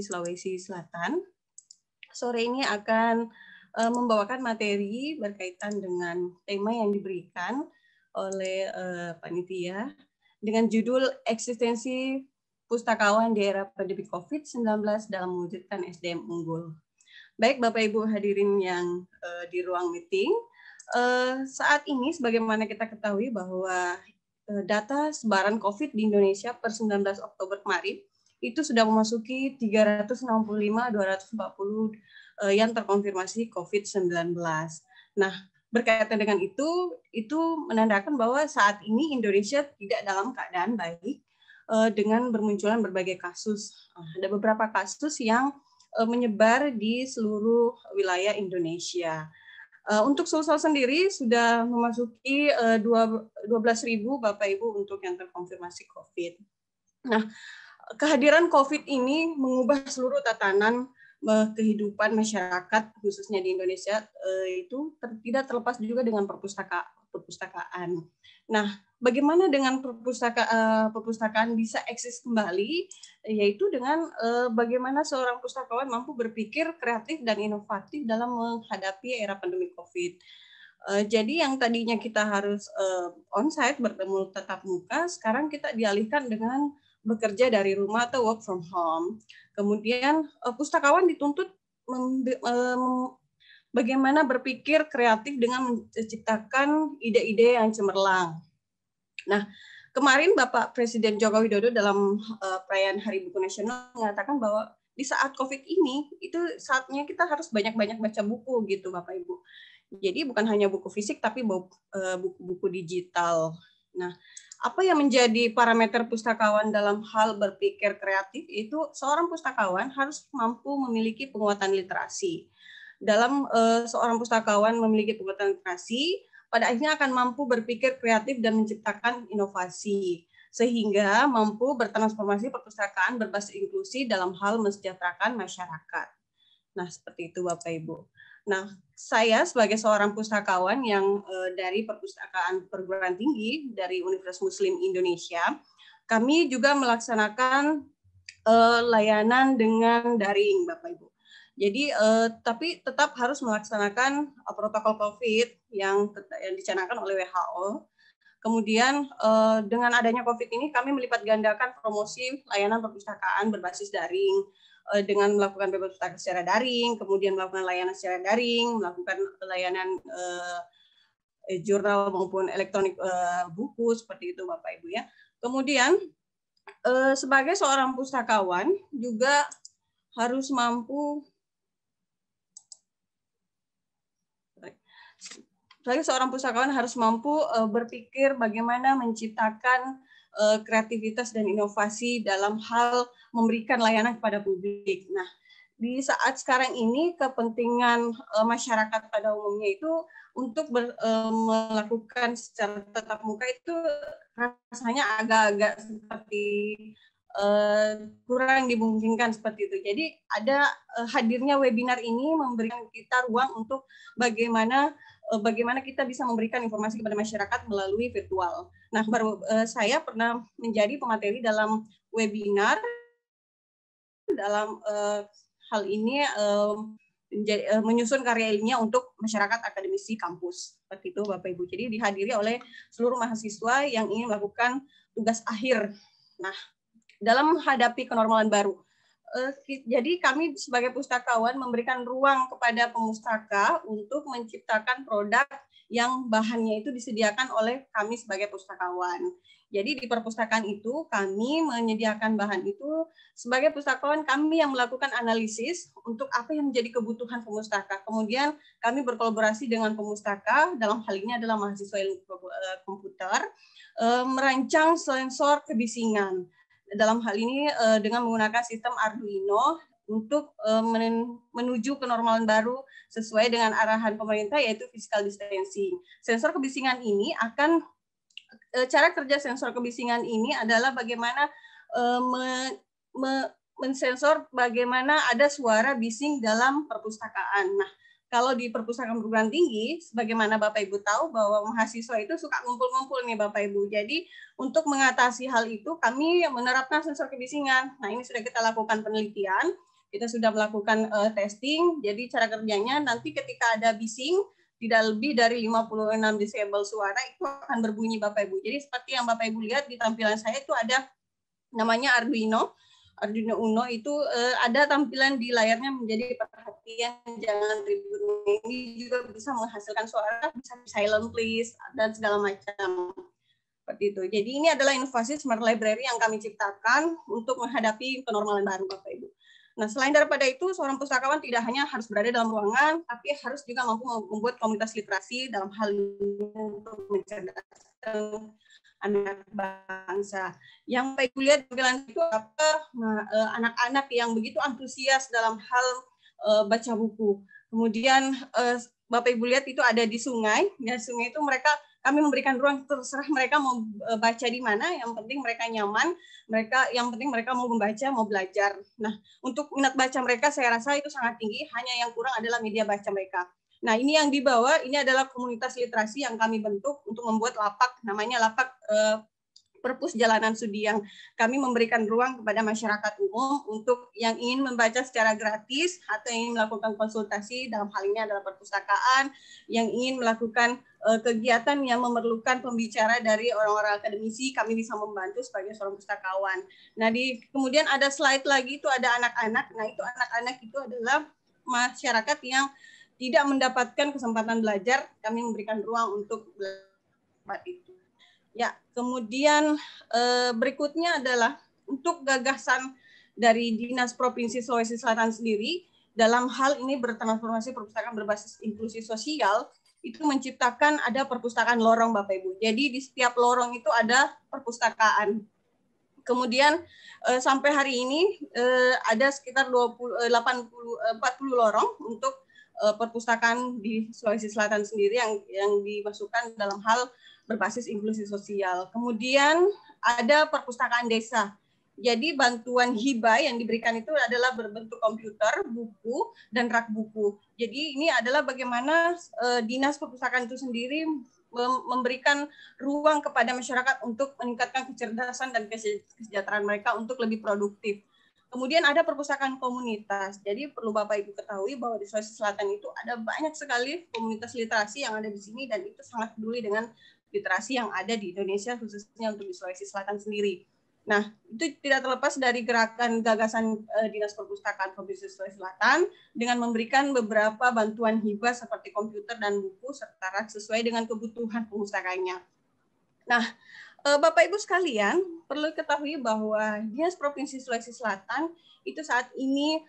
Provinsi Sulawesi Selatan. Sore ini akan membawakan materi berkaitan dengan tema yang diberikan oleh panitia dengan judul Eksistensi Pustakawan di Era Pandemi COVID-19 dalam Mewujudkan SDM Unggul. Baik Bapak Ibu hadirin yang di ruang meeting, saat ini sebagaimana kita ketahui bahwa data sebaran COVID di Indonesia per 19 Oktober kemarin itu sudah memasuki 365.240 yang terkonfirmasi COVID-19. Nah, berkaitan dengan itu menandakan bahwa saat ini Indonesia tidak dalam keadaan baik dengan bermunculan berbagai kasus. Ada beberapa kasus yang menyebar di seluruh wilayah Indonesia. Untuk Sulsel sendiri sudah memasuki 12.000 Bapak Ibu untuk yang terkonfirmasi COVID. Nah, kehadiran COVID ini mengubah seluruh tatanan kehidupan masyarakat khususnya di Indonesia itu tidak terlepas juga dengan perpustakaan. Nah, bagaimana dengan perpustakaan bisa eksis kembali, yaitu dengan bagaimana seorang pustakawan mampu berpikir kreatif dan inovatif dalam menghadapi era pandemi COVID. Jadi yang tadinya kita harus onsite bertemu tatap muka, sekarang kita dialihkan dengan bekerja dari rumah atau work from home. Kemudian pustakawan dituntut bagaimana berpikir kreatif dengan menciptakan ide-ide yang cemerlang. Nah, kemarin Bapak Presiden Joko Widodo dalam perayaan Hari Buku Nasional mengatakan bahwa di saat COVID ini, itu saatnya kita harus banyak-banyak baca buku gitu Bapak Ibu. Jadi bukan hanya buku fisik, tapi buku-buku digital. Nah, apa yang menjadi parameter pustakawan dalam hal berpikir kreatif itu seorang pustakawan harus mampu memiliki penguatan literasi. Dalam seorang pustakawan memiliki penguatan literasi, pada akhirnya akan mampu berpikir kreatif dan menciptakan inovasi, sehingga mampu bertransformasi perpustakaan berbasis inklusi dalam hal mensejahterakan masyarakat. Nah, seperti itu Bapak Ibu. Nah, saya sebagai seorang pustakawan yang dari Perpustakaan Perguruan Tinggi dari Universitas Muslim Indonesia, kami juga melaksanakan layanan dengan daring, Bapak Ibu. Jadi, tapi tetap harus melaksanakan protokol COVID yang dicanangkan oleh WHO. Kemudian dengan adanya COVID ini, kami melipat gandakan promosi layanan perpustakaan berbasis daring, dengan melakukan bebas pustaka secara daring, kemudian melakukan layanan secara daring, melakukan layanan jurnal maupun elektronik buku, seperti itu Bapak Ibu ya. Kemudian sebagai seorang pustakawan juga harus mampu, berpikir bagaimana menciptakan kreativitas dan inovasi dalam hal memberikan layanan kepada publik. Nah, di saat sekarang ini kepentingan masyarakat pada umumnya itu untuk melakukan secara tatap muka itu rasanya agak-agak seperti kurang dimungkinkan seperti itu. Jadi ada hadirnya webinar ini memberikan kita ruang untuk bagaimana kita bisa memberikan informasi kepada masyarakat melalui virtual. Nah, saya pernah menjadi pemateri dalam webinar dalam hal ini menyusun karya ilmiah untuk masyarakat akademisi kampus. Seperti itu Bapak Ibu. Jadi dihadiri oleh seluruh mahasiswa yang ingin melakukan tugas akhir. Nah, dalam menghadapi kenormalan baru. Jadi kami sebagai pustakawan memberikan ruang kepada pemustaka untuk menciptakan produk yang bahannya itu disediakan oleh kami sebagai pustakawan. Jadi di perpustakaan itu kami menyediakan bahan itu sebagai pustakawan, kami yang melakukan analisis untuk apa yang menjadi kebutuhan pemustaka. Kemudian kami berkolaborasi dengan pemustaka, dalam hal ini adalah mahasiswa ilmu komputer, merancang sensor kebisingan. Dalam hal ini dengan menggunakan sistem Arduino untuk menuju kenormalan baru sesuai dengan arahan pemerintah, yaitu physical distancing. Sensor kebisingan ini cara kerja sensor kebisingan ini adalah bagaimana mensensor bagaimana ada suara bising dalam perpustakaan. Nah, kalau di perpustakaan perguruan tinggi, sebagaimana Bapak Ibu tahu bahwa mahasiswa itu suka ngumpul-ngumpul nih Bapak Ibu. Jadi untuk mengatasi hal itu kami menerapkan sensor kebisingan. Nah, ini sudah kita lakukan penelitian Kita sudah melakukan testing, jadi cara kerjanya nanti ketika ada bising, tidak lebih dari 56 desibel suara itu akan berbunyi Bapak Ibu. Jadi seperti yang Bapak Ibu lihat di tampilan saya itu ada namanya Arduino Uno itu ada tampilan di layarnya menjadi perhatian jangan ribut. Ini juga bisa menghasilkan suara, bisa silent please dan segala macam. Seperti itu. Jadi ini adalah inovasi Smart Library yang kami ciptakan untuk menghadapi kenormalan baru Bapak Ibu. Nah, selain daripada itu, seorang pustakawan tidak hanya harus berada dalam ruangan, tapi harus juga mampu membuat komunitas literasi dalam hal ini untuk mencerdaskan anak bangsa. Yang Bapak Ibu lihat tampilan itu apa? Anak-anak yang begitu antusias dalam hal baca buku. Kemudian Bapak Ibu lihat itu ada di sungai. Dan sungai itu kami memberikan ruang, terserah mereka mau baca di mana, yang penting mereka nyaman, yang penting mereka mau membaca, mau belajar. Nah, untuk minat baca mereka saya rasa itu sangat tinggi, hanya yang kurang adalah media baca mereka. Nah, ini yang dibawa, ini adalah komunitas literasi yang kami bentuk untuk membuat lapak, namanya lapak Perpus Jalanan Sudi, yang kami memberikan ruang kepada masyarakat umum untuk yang ingin membaca secara gratis atau yang ingin melakukan konsultasi, dalam hal ini adalah perpustakaan, yang ingin melakukan kegiatan yang memerlukan pembicara dari orang-orang akademisi, kami bisa membantu sebagai seorang pustakawan. Nah, kemudian ada slide lagi, itu ada anak-anak. Nah, itu anak-anak itu adalah masyarakat yang tidak mendapatkan kesempatan belajar, kami memberikan ruang untuk belajar itu. Ya, kemudian berikutnya adalah untuk gagasan dari Dinas Provinsi Sulawesi Selatan sendiri dalam hal ini bertransformasi perpustakaan berbasis inklusi sosial, itu menciptakan ada perpustakaan lorong Bapak Ibu. Jadi di setiap lorong itu ada perpustakaan. Kemudian sampai hari ini ada sekitar 40 lorong untuk perpustakaan di Sulawesi Selatan sendiri yang dimasukkan dalam hal berbasis inklusi sosial. Kemudian ada perpustakaan desa. Jadi bantuan hibah yang diberikan itu adalah berbentuk komputer, buku, dan rak buku. Jadi ini adalah bagaimana Dinas Perpustakaan itu sendiri memberikan ruang kepada masyarakat untuk meningkatkan kecerdasan dan kesejahteraan mereka untuk lebih produktif. Kemudian ada perpustakaan komunitas. Jadi perlu Bapak Ibu ketahui bahwa di Sulawesi Selatan itu ada banyak sekali komunitas literasi yang ada di sini, dan itu sangat peduli dengan literasi yang ada di Indonesia, khususnya untuk di Sulawesi Selatan sendiri. Nah, itu tidak terlepas dari gerakan gagasan Dinas Perpustakaan Provinsi Sulawesi Selatan dengan memberikan beberapa bantuan hibah seperti komputer dan buku serta sesuai dengan kebutuhan pemustakaannya. Nah, Bapak Ibu sekalian, perlu ketahui bahwa Dinas Provinsi Sulawesi Selatan itu saat ini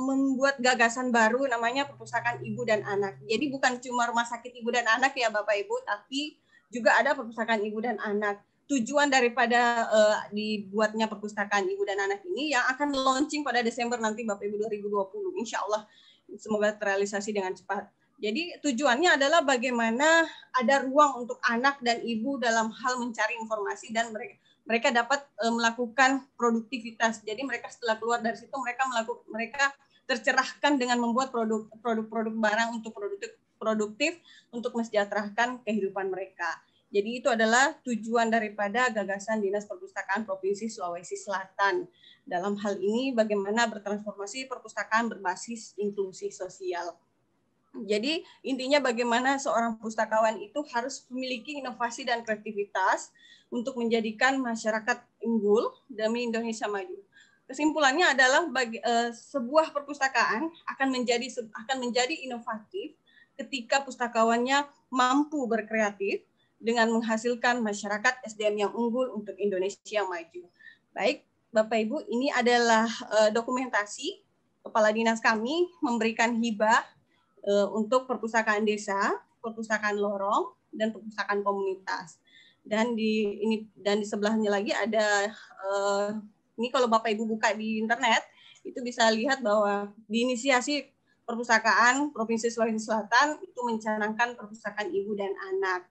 membuat gagasan baru namanya Perpustakaan Ibu dan Anak. Jadi bukan cuma rumah sakit ibu dan anak ya Bapak Ibu, tapi juga ada perpustakaan ibu dan anak. Tujuan daripada dibuatnya perpustakaan ibu dan anak ini yang akan launching pada Desember nanti Bapak Ibu 2020. Insya Allah semoga terrealisasi dengan cepat. Jadi tujuannya adalah bagaimana ada ruang untuk anak dan ibu dalam hal mencari informasi dan mereka dapat melakukan produktivitas. Jadi mereka setelah keluar dari situ mereka tercerahkan dengan membuat produk-produk barang untuk produktif untuk mensejahterakan kehidupan mereka. Jadi itu adalah tujuan daripada gagasan Dinas Perpustakaan Provinsi Sulawesi Selatan. Dalam hal ini bagaimana bertransformasi perpustakaan berbasis inklusi sosial. Jadi intinya bagaimana seorang pustakawan itu harus memiliki inovasi dan kreativitas untuk menjadikan masyarakat unggul demi Indonesia maju. Kesimpulannya adalah sebuah perpustakaan akan menjadi inovatif ketika pustakawannya mampu berkreatif dengan menghasilkan masyarakat SDM yang unggul untuk Indonesia maju. Baik, Bapak Ibu, ini adalah dokumentasi Kepala Dinas kami memberikan hibah untuk perpustakaan desa, perpustakaan lorong, dan perpustakaan komunitas. Dan di sebelahnya lagi ada ini kalau Bapak Ibu buka di internet itu bisa lihat bahwa diinisiasi Perpustakaan Provinsi Sulawesi Selatan itu mencanangkan perpustakaan ibu dan anak.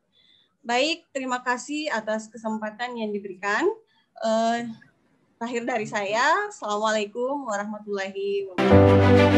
Baik, terima kasih atas kesempatan yang diberikan. Terakhir dari saya, Assalamualaikum warahmatullahi wabarakatuh.